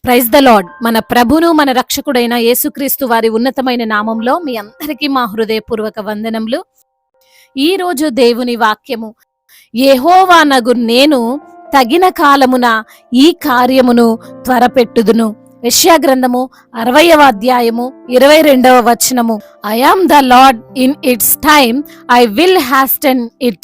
Praise the lord. మన ప్రభును మన రక్షకుడైన యేసుక్రీస్తు వారి ఉన్నతమైన నామంలో మీ అందరికీ మా హృదయపూర్వక వందనములు. ఈ రోజు దేవుని వాక్యము, యెహోవానగు నేను తగిన కాలమున ఈ కార్యమును త్వరపెట్టుదును. యెషయా గ్రంథము 60వ అధ్యాయము 22వ వచనము. I am the Lord, in its time I will hasten it.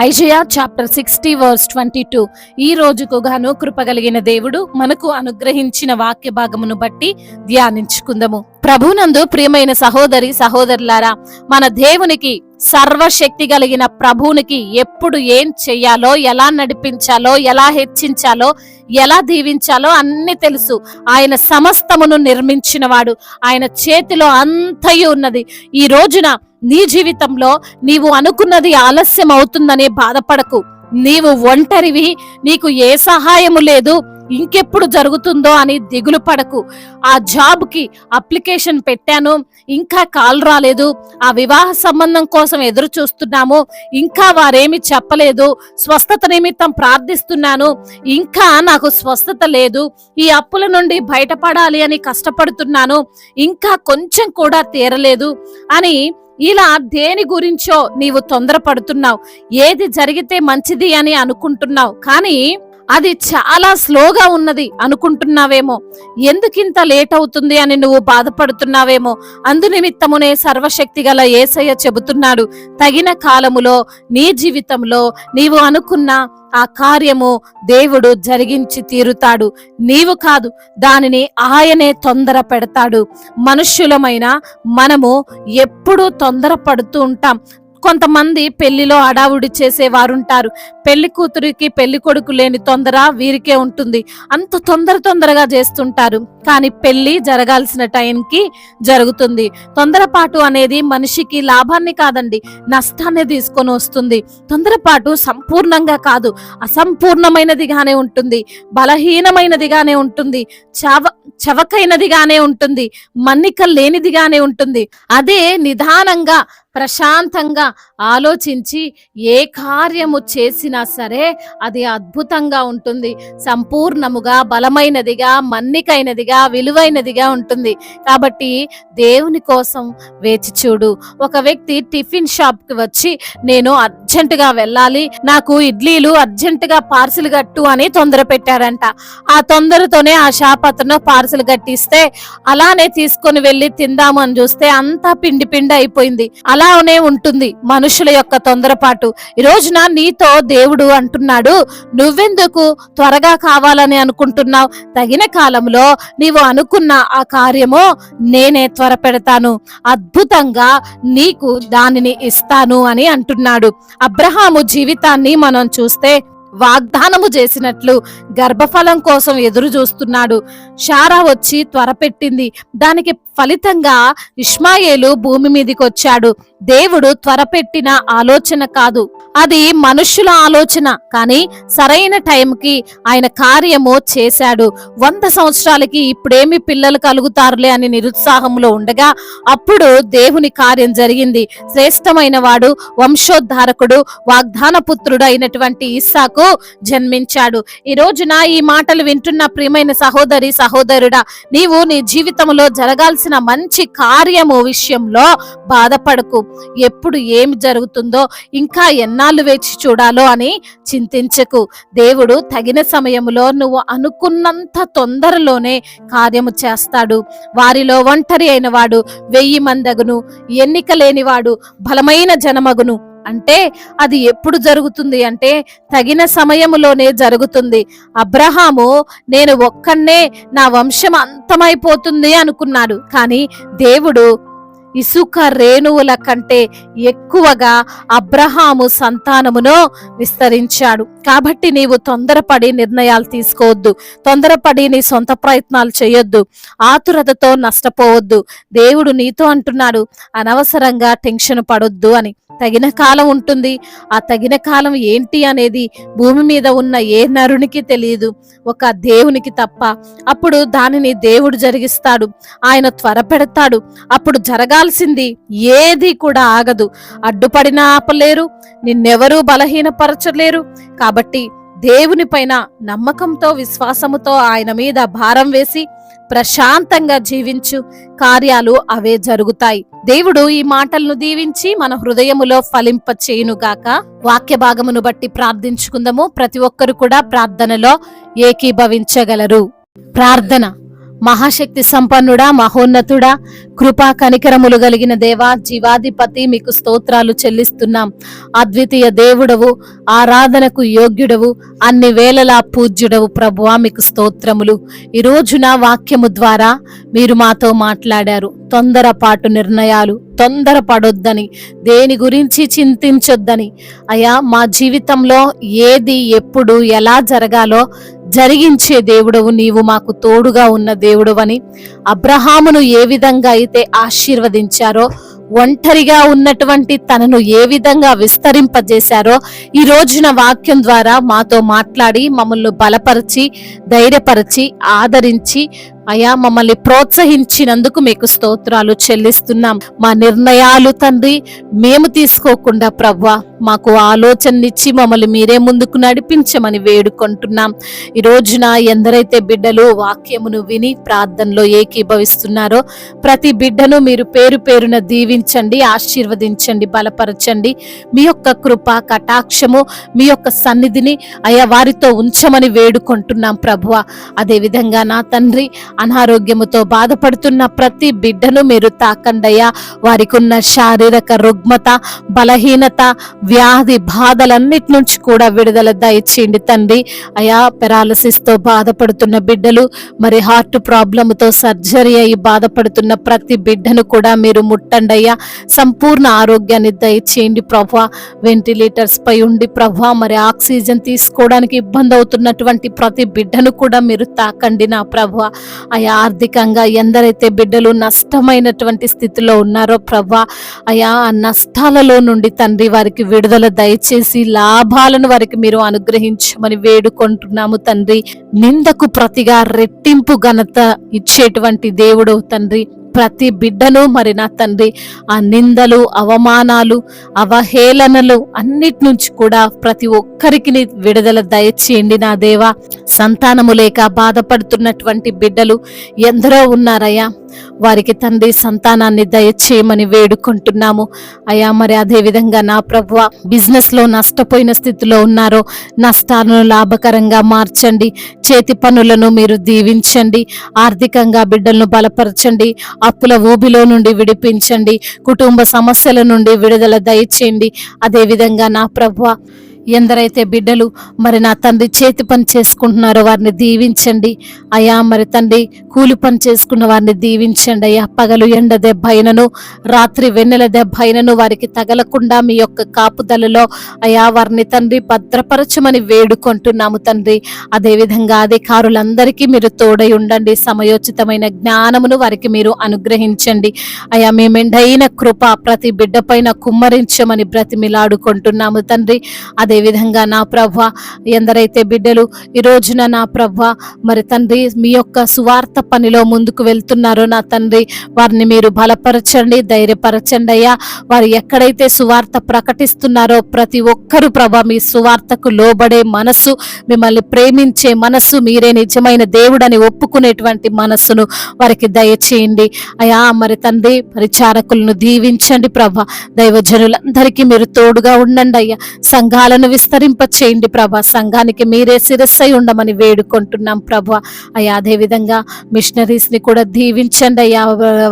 Isaiah chapter 60 verse 22. ఈ రోజుకు గాను కృపగలిగిన దేవుడు మనకు అనుగ్రహించిన వాక్య భాగమును బట్టి ధ్యానించుకుందాము. ప్రభునందు ప్రియమైన సహోదరి సహోదరులారా, మన దేవునికి, సర్వశక్తి కలిగిన ప్రభువునికి ఎప్పుడు ఏం చెయ్యాలో, ఎలా నడిపించాలో, ఎలా హెచ్చించాలో, ఎలా దీవించాలో అన్ని తెలుసు. ఆయన సమస్తమును నిర్మించినవాడు. ఆయన చేతిలో అంతయు ఉన్నది. ఈ రోజున నీ జీవితంలో నీవు అనుకున్నది ఆలస్యం అవుతుందని బాధపడకు. నీవు ఒంటరివి, నీకు ఏ సహాయము లేదు, ఇంకెప్పుడు జరుగుతుందో అని దిగులు పడకు. ఆ జాబ్కి అప్లికేషన్ పెట్టాను, ఇంకా కాల్ రాలేదు. ఆ వివాహ సంబంధం కోసం ఎదురు చూస్తున్నాము, ఇంకా వారేమి చెప్పలేదు. స్వస్థత నిమిత్తం ప్రార్థిస్తున్నాను, ఇంకా నాకు స్వస్థత లేదు. ఈ అప్పుల నుండి బయటపడాలి అని కష్టపడుతున్నాను, ఇంకా కొంచెం కూడా తీరలేదు అని ఇలా దేని గురించో నీవు తొందరపడుతున్నావు. ఏది జరిగితే మంచిది అని అనుకుంటున్నావు, కానీ అది చాలా స్లోగా ఉన్నది అనుకుంటున్నావేమో. ఎందుకింత లేట్ అవుతుంది అని నువ్వు బాధపడుతున్నావేమో. అందు నిమిత్తమునే సర్వశక్తి గల యేసయ్య చెబుతున్నాడు, తగిన కాలములో నీ జీవితంలో నీవు అనుకున్న ఆ కార్యము దేవుడు జరిగించి తీరుతాడు. నీవు కాదు, దానిని ఆయనే తొందర పెడతాడు. మనుష్యులమైన మనము ఎప్పుడూ తొందర పడుతూ ఉంటాం. కొంతమంది పెళ్లిలో అడావుడి చేసేవారుంటారు. పెళ్లి కూతురికి పెళ్లి కొడుకు లేని తొందర వీరికే ఉంటుంది. అంత తొందరగా చేస్తుంటారు, కానీ పెళ్లి జరగాల్సిన టైంకి జరుగుతుంది. తొందరపాటు అనేది మనిషికి లాభాన్ని కాదండి, నష్టాన్ని తీసుకొని వస్తుంది. తొందరపాటు సంపూర్ణంగా కాదు, అసంపూర్ణమైనదిగానే ఉంటుంది, బలహీనమైనదిగానే ఉంటుంది, చవకైనదిగానే ఉంటుంది, మన్నిక లేనిదిగానే ఉంటుంది. అదే నిదానంగా ప్రశాంతంగా ఆలోచించి ఏ కార్యము చేసినా సరే అది అద్భుతంగా ఉంటుంది, సంపూర్ణముగా, బలమైనదిగా, మన్నికైనదిగా, విలువైనదిగా ఉంటుంది. కాబట్టి దేవుని కోసం వేచి చూడు. ఒక వ్యక్తి టిఫిన్ షాప్ కి వచ్చి, నేను అర్జెంటుగా వెళ్ళాలి, నాకు ఇడ్లీలు అర్జెంటుగా పార్సిల్ కట్టు అని తొందర పెట్టాడంట. ఆ తొందరతోనే ఆ షాప్ అతను పార్సిల్ కట్టిస్తే అలానే తీసుకొని వెళ్ళి తిందాము అని చూస్తే అంతా పిండి పిండి అయిపోయింది. అలానే ఉంటుంది మనుషుల యొక్క తొందరపాటు. ఈ రోజున నీతో దేవుడు అంటున్నాడు, నువ్వెందుకు త్వరగా కావాలని అనుకుంటున్నావు? తగిన కాలంలో నీవు అనుకున్న ఆ కార్యము నేనే త్వర పెడతాను, అద్భుతంగా నీకు దానిని ఇస్తాను అని అంటున్నాడు. అబ్రహాము జీవితాన్ని మనం చూస్తే వాగ్దానము చేసినట్లు గర్భఫలం కోసం ఎదురు చూస్తున్నాడు. శారా వచ్చి త్వరపెట్టింది. దానికి ఫలితంగా ఇష్మాయేలు భూమి మీదకి వచ్చాడు. దేవుడు త్వరపెట్టిన ఆలోచన కాదు, అది మనుష్యుల ఆలోచన, కానీ సరైన టైంకి ఆయన కార్యము చేశాడు. 100 సంవత్సరాలకి ఇప్పుడేమి పిల్లలు కలుగుతారులే అని నిరుత్సాహంలో ఉండగా అప్పుడు దేవుని కార్యం జరిగింది. శ్రేష్టమైన వాడు, వంశోద్ధారకుడు, వాగ్దాన పుత్రుడు అయినటువంటి ఇస్సాకు జన్మించాడు. ఈ రోజున ఈ మాటలు వింటున్న ప్రియమైన సహోదరి సహోదరుడా, నీవు నీ జీవితంలో జరగాల్సిన మంచి కార్యము విషయంలో బాధపడకు. ఎప్పుడు ఏమి జరుగుతుందో, ఇంకా ఎన్నాళ్ళు వేచి చూడాలో అని చింతించకు. దేవుడు తగిన సమయంలో నువ్వు అనుకున్నంత తొందరలోనే కార్యము చేస్తాడు. వారిలో ఒంటరి అయిన వాడు 1000 మందగును, ఎన్నిక లేనివాడు బలమైన జనమగును. అంటే అది ఎప్పుడు జరుగుతుంది అంటే తగిన సమయములోనే జరుగుతుంది. అబ్రహాము నేను ఒక్కనే నా వంశం అంతమైపోతుంది అనుకున్నాడు, కానీ దేవుడు ఇసుక రేణువుల కంటే ఎక్కువగా అబ్రహాము సంతానమును విస్తరించాడు. కాబట్టి నీవు తొందరపడి నిర్ణయాలు తీసుకోవద్దు, తొందరపడి నీ సొంత ప్రయత్నాలు చేయొద్దు, ఆతురతతో నష్టపోవద్దు. దేవుడు నీతో అంటున్నాడు, అనవసరంగా టెన్షన్ పడొద్దు అని. తగిన కాలం ఉంటుంది. ఆ తగిన కాలం ఏంటి అనేది భూమి మీద ఉన్న ఏ నరునికి తెలియదు, ఒక దేవునికి తప్ప. అప్పుడు దానిని దేవుడు జరిగిస్తాడు, ఆయన త్వర పెడతాడు. అప్పుడు జరగాల్సింది ఏది కూడా ఆగదు. అడ్డుపడినా ఆపలేరు, నిన్నెవరూ బలహీనపరచలేరు. కాబట్టి దేవుని పైన నమ్మకంతో విశ్వాసముతో ఆయన మీద భారం వేసి ప్రశాంతంగా జీవించు, కార్యాలు అవే జరుగుతాయి. దేవుడు ఈ మాటలను దీవించి మన హృదయములో ఫలింప చేయునుగాక. వాక్య భాగమును బట్టి ప్రార్థించుకుందాము. ప్రతి ఒక్కరు కూడా ప్రార్థనలో ఏకీభవించగలరు. ప్రార్థన. మహాశక్తి సంపన్నుడా, మహోన్నతుడా, కృపా కనికరములు కలిగిన దేవా, జీవాధిపతి, మీకు స్తోత్రాలు చెల్లిస్తున్నాం. అద్వితీయ దేవుడవు, ఆరాధనకు యోగ్యుడవు, అన్ని వేళలా పూజ్యుడవు ప్రభువా, మీకు స్తోత్రములు. ఈ రోజున వాక్యము ద్వారా మీరు మాతో మాట్లాడారు. తొందరపాటు నిర్ణయాలు, తొందరపడొద్దని, దేని గురించి చింతించొద్దని, అయ్యా మా జీవితంలో ఏది ఎప్పుడు ఎలా జరగాలో జరిగించే దేవుడవు నీవు, మాకు తోడుగా ఉన్న దేవుడవని, అబ్రహామును ఏ విధంగా అయితే ఆశీర్వదించారో, ఒంటరిగా ఉన్నటువంటి తనను ఏ విధంగా విస్తరింపజేశారో, ఈ రోజున వాక్యం ద్వారా మాతో మాట్లాడి మమ్మల్ని బలపరిచి, ధైర్యపరిచి, ఆదరించి, అయా మమ్మల్ని ప్రోత్సహించినందుకు మీకు స్తోత్రాలు చెల్లిస్తున్నాం. మా నిర్ణయాలు తండ్రి మేము తీసుకోకుండా ప్రభువా, మాకు ఆలోచననిచ్చి మమ్మల్ని మీరే ముందుకు నడిపించమని వేడుకుంటున్నాం. ఈ రోజున ఎందరైతే బిడ్డలు వాక్యమును విని ప్రార్థనలో ఏకీభవిస్తున్నారో ప్రతి బిడ్డను మీరు పేరు పేరున దీవించండి, ఆశీర్వదించండి, బలపరచండి. మీ యొక్క కృప కటాక్షము, మీ యొక్క సన్నిధిని అయా వారితో ఉంచమని వేడుకుంటున్నాం ప్రభువా. అదే విధంగా నా తండ్రి, అనారోగ్యముతో బాధపడుతున్న ప్రతి బిడ్డను మీరు తాకండయ్యా. వారికి ఉన్న శారీరక రుగ్మత, బలహీనత, వ్యాధి బాధలన్నిటి నుంచి కూడా విడుదల దయచేయండి తండ్రి. అయా పెరాలసిస్ తో బాధపడుతున్న బిడ్డలు, మరి హార్ట్ ప్రాబ్లంతో సర్జరీ అయి బాధపడుతున్న ప్రతి బిడ్డను కూడా మీరు ముట్టండయ్యా. సంపూర్ణ ఆరోగ్యాన్ని దయచేయండి ప్రభా. వెంటిలేటర్స్ పై ఉండి ప్రభా, మరి ఆక్సిజన్ తీసుకోవడానికి ఇబ్బంది అవుతున్నటువంటి ప్రతి బిడ్డను కూడా మీరు తాకండి నా ప్రభా. అయా ఆర్థికంగా ఎందరైతే బిడ్డలు నష్టమైనటువంటి స్థితిలో ఉన్నారో ప్రభా, అయా ఆ నష్టాలలో నుండి తండ్రి వారికి విడుదల దయచేసి లాభాలను వారికి మీరు అనుగ్రహించమని వేడుకుంటున్నాము తండ్రి. నిందకు ప్రతిగా రెట్టింపు ఘనత ఇచ్చేటువంటి దేవుడు తండ్రి. ప్రతి బిడ్డను మరి నా తండ్రి ఆ నిందలు, అవమానాలు, అవహేళనలు అన్నిటి నుంచి కూడా ప్రతి ఒక్కరికి విడుదల దయచేయండి నా దేవా. సంతానము లేక బాధపడుతున్నటువంటి బిడ్డలు ఎందరో ఉన్నారయ్యా, వారికి తండ్రి సంతానాన్ని దయచేయమని వేడుకుంటున్నాము అయ్యా. మరి అదే విధంగా నా ప్రభువ, బిజినెస్ లో నష్టపోయిన స్థితిలో ఉన్నారో నష్టాలను లాభకరంగా మార్చండి. చేతి పనులను మీరు దీవించండి. ఆర్థికంగా బిడ్డలను బలపరచండి. అప్పుల ఊబిలో నుండి విడిపించండి. కుటుంబ సమస్యల నుండి విడుదల దయచేయండి. అదే విధంగా నా ప్రభువ, ఎందరైతే బిడ్డలు మరి నా తండ్రి చేతి పని చేసుకుంటున్నారో వారిని దీవించండి అయ్యా. మరి తండ్రి కూలి పని చేసుకున్న వారిని దీవించండి అయ్యా. పగలు ఎండ దెబ్బైనను, రాత్రి వెన్నెల దెబ్బైనను వారికి తగలకుండా మీ యొక్క కాపుదలలో అయ్యా వారిని తండ్రి భద్రపరచమని వేడుకుంటున్నాము తండ్రి. అదేవిధంగా అధికారులందరికీ మీరు తోడై ఉండండి. సమయోచితమైన జ్ఞానమును వారికి మీరు అనుగ్రహించండి అయ్యా. మీ మెండైన కృప ప్రతి బిడ్డ పైన కుమ్మరించమని బ్రతిమిలాడుకుంటున్నాము తండ్రి. అదే విధంగా నా ప్రభ, ఎందరైతే బిడ్డలు ఈ రోజున నా ప్రభ మరి తండ్రి మీ యొక్క సువార్త పనిలో ముందుకు వెళ్తున్నారో నా తండ్రి వారిని మీరు బలపరచండి, ధైర్యపరచండి అయ్యా. వారు ఎక్కడైతే సువార్త ప్రకటిస్తున్నారో ప్రతి ఒక్కరు ప్రభ మీ సువార్తకు లోబడే మనసు, మిమ్మల్ని ప్రేమించే మనసు, మీరే నిజమైన దేవుడని ఒప్పుకునేటువంటి మనస్సును వారికి దయచేయండి అయ్యా. మరి తండ్రి పరిచారకులను దీవించండి ప్రభ. దైవజనులందరికీ మీరు తోడుగా ఉండండి అయ్యా. సంఘాలను విస్తరింప చేయండి ప్రభా. సంఘానికి మీరే శిరస్సై ఉండమని వేడుకుంటున్నాం ప్రభా అయ్యా. అదే విధంగా మిషనరీస్ ని కూడా దీవించండి అయ్యా.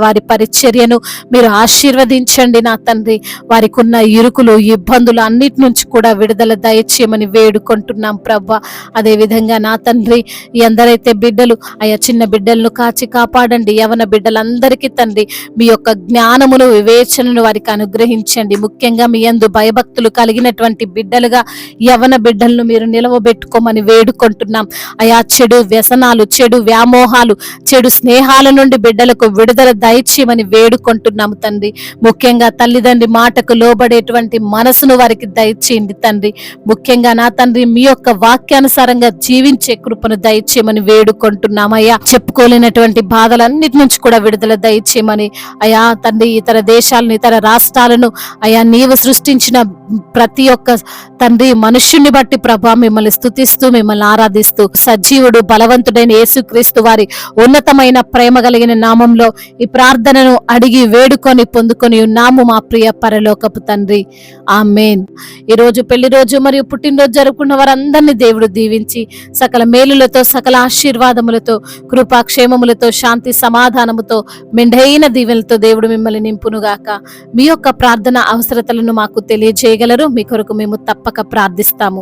వారి పరిచర్యను మీరు ఆశీర్వదించండి నా తండ్రి. వారికి ఉన్న ఇరుకులు, ఇబ్బందులు అన్నిటి నుంచి కూడా విడుదల దయచేయమని వేడుకుంటున్నాం ప్రభా. అదే విధంగా నా తండ్రి ఎందరైతే బిడ్డలు అయ్యా చిన్న బిడ్డలను కాచి కాపాడండి. యవన బిడ్డలందరికీ తండ్రి మీ యొక్క జ్ఞానమును, వివేచనను వారికి అనుగ్రహించండి. ముఖ్యంగా మీ యందు భయభక్తులు కలిగినటువంటి బిడ్డలుగా యవన బిడ్డలను మీరు నిలవబెట్టుకోమని వేడుకుంటున్నాం అయా. చెడు వ్యసనాలు, చెడు వ్యామోహాలు, చెడు స్నేహాల నుండి బిడ్డలకు విడుదల దయచేయమని వేడుకుంటున్నాము తండ్రి. ముఖ్యంగా తల్లిదండ్రి మాటకు లోబడేటువంటి మనసును వారికి దయచేయండి తండ్రి. ముఖ్యంగా నా తండ్రి మీ యొక్క వాక్యానుసారంగా జీవించే కృపను దయచేయమని వేడుకుంటున్నామయ్యా. చెప్పుకోలేనటువంటి బాధలన్నిటి నుంచి కూడా విడుదల దయచేయమని అయా తండ్రి. ఇతర దేశాలను, ఇతర రాష్ట్రాలను అయా నీవు సృష్టించిన ప్రతి ఒక్క తండ్రి, మనుష్యుని బట్టి ప్రభా మిమ్మల్ని స్తుతిస్తూ మిమ్మల్ని ఆరాధిస్తూ సజీవుడు బలవంతుడైన యేసుక్రీస్తు వారి ఉన్నతమైన ప్రేమ కలిగిన నామంలో ఈ ప్రార్థనను అడిగి వేడుకొని పొందుకొని ఉన్నాము మా ప్రియ పరలోకపు తండ్రి. ఆమేన్. ఈ రోజు పెళ్లి రోజు మరియు పుట్టినరోజు జరుపుకున్న వారందరినీ దేవుడు దీవించి సకల మేలులతో, సకల ఆశీర్వాదములతో, కృపాక్షేమములతో, శాంతి సమాధానముతో, మెండైన దీవెనలతో దేవుడు మిమ్మల్ని నింపునుగాక. మీ యొక్క ప్రార్థన అవసరతలను మాకు తెలియజేయగలరు. మీ కొరకు మేము తప్పక ప్రార్థిస్తాము.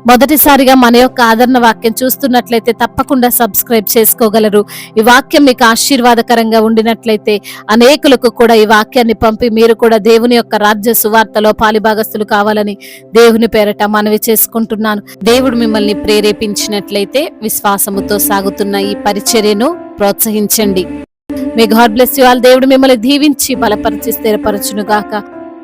మొదటిసారిగా మన యొక్క ఆదరణ వాక్యం చూస్తున్నట్లయితే తప్పకుండా సబ్స్క్రైబ్ చేసుకోగలరు. ఈ వాక్యం మీకు ఆశీర్వాదకరంగా ఉండినట్లయితే అనేకులకు కూడా ఈ వాక్యాన్ని పంపి మీరు కూడా దేవుని యొక్క రాజ్య సువార్తలో పాలిభాగస్తులు కావాలని దేవుని పేరట మనవి చేసుకుంటున్నాను. దేవుడు మిమ్మల్ని ప్రేరేపించినట్లయితే విశ్వాసముతో సాగుతున్న ఈ పరిచర్యను ప్రోత్సహించండి. May God bless you all. దేవుడు మిమ్మల్ని దీవించి బలపరిచి స్థిరపరచును గాక.